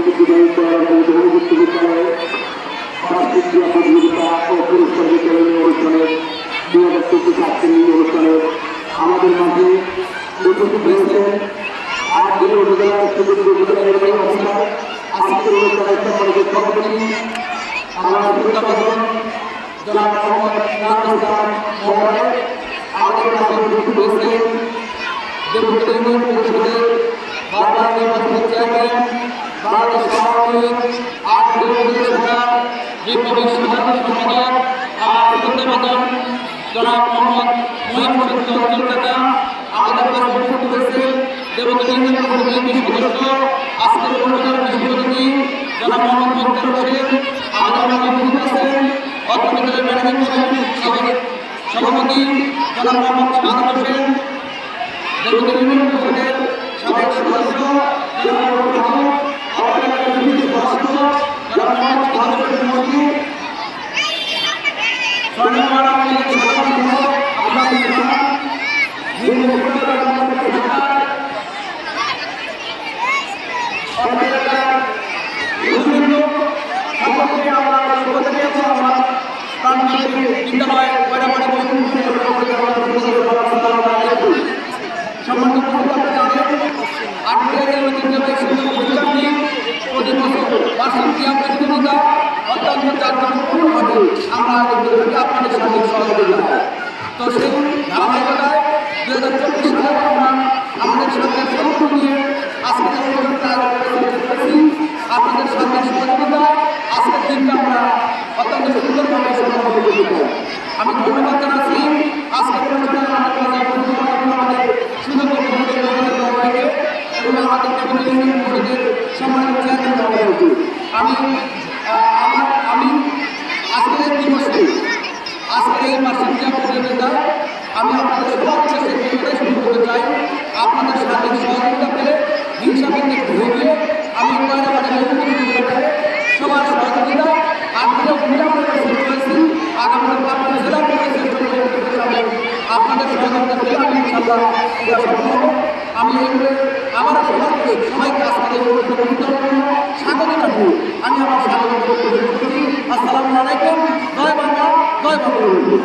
অনুযুক্ত বিদ্যালয়ে বার্ষিক ক্রীড়া প্রতিযোগিতা ও পুরস্কার বিতরণী অনুষ্ঠানের 2025 আজকের এই অনুষ্ঠানে আমাদের মাঝে উপস্থিত হয়েছেন আটগুলি উপজেলার সুযোগ্য উপজেলা নির্বাহী অফিসার আজকের অনুষ্ঠানের সম্মানিত সভাপতি আমার শ্রদ্ধাভাজন জনাব মোহাম্মদ নাজমুল ইসলাম মহোদয়, আমাদের মাঝে উপস্থিত হয়েছেন দেবপুর ইউনিয়ন পরিষদের বারবার নির্বাচিত চেয়ারম্যান বাংলাদেশ আওয়ামী লীগ আটগুলি উপজেলা রিপাবলিক সাধারণ সম্পাদক আমার শ্রদ্ধাভাজন জনাব মোহাম্মদ মহিম অঞ্চল কাকা, আমাদের মাঝে উপস্থিত হয়েছেন দেবপুর ইউনিয়ন পরিষদের সদস্য আজকের অনুষ্ঠানের বিশেষ অতিথি জনাব মোহাম্মদ মুক্তার হোসেন, আমাদের মাঝে উপস্থিত আছেন অত্র বিদ্যালয়ের ম্যানেজিং কমিটির সভাপতি জনাব মোহাম্মদ শাহাদ হোসেন, দেবপুর ইউনিয়ন পরিষদের সাবেক সদস্য জনাব মোহাম্মদ সদস্য জনাব মোহাম্মদ শাহাদ হোসেন মন্ত্রী, আপনাদের সাথে সহযোগিতা তো সেই ধারাবাহিকতায় 2024 সালে আমরা আমাদের সরকার সঙ্গে নিয়ে আজকের আপনাদের সাথে সহযোগিতায় আজকের দিনটা আমরা অত্যন্ত সুন্দরভাবে সম্পন্ন করতে চাই। আমি ধন্যবাদ জানাচ্ছি আজকের অনুষ্ঠানে আমাদের সুযোগ্য মহোদয়কে এবং আমাদের পরিষদের সম্মানিত চেয়ারম্যান মহোদয়কে আমি আজকের দিবসে আজকের এই বার্ষিক ক্রীড়া প্রতিযোগিতা আমি আপনাদের সবার কাছে শুরু করতে চাই। আপনাদের সার্বিক সহযোগিতা পেলে হিংসাভিত্তিক ভেবে আমি সবার সহযোগিতা আপনাদের হয়েছি আগামী আপনাদের জেলা আপনাদের সহযোগিতা পেলে আমি ইনশাআল্লাহ এটা সম্ভব। আমি আমার সবাইকে আজকের স্বাগত জানাই। আমি আমার স্বাগত করছি। আসসালামু আলাইকুম, জয় বাংলা, জয় বঙ্গবন্ধু।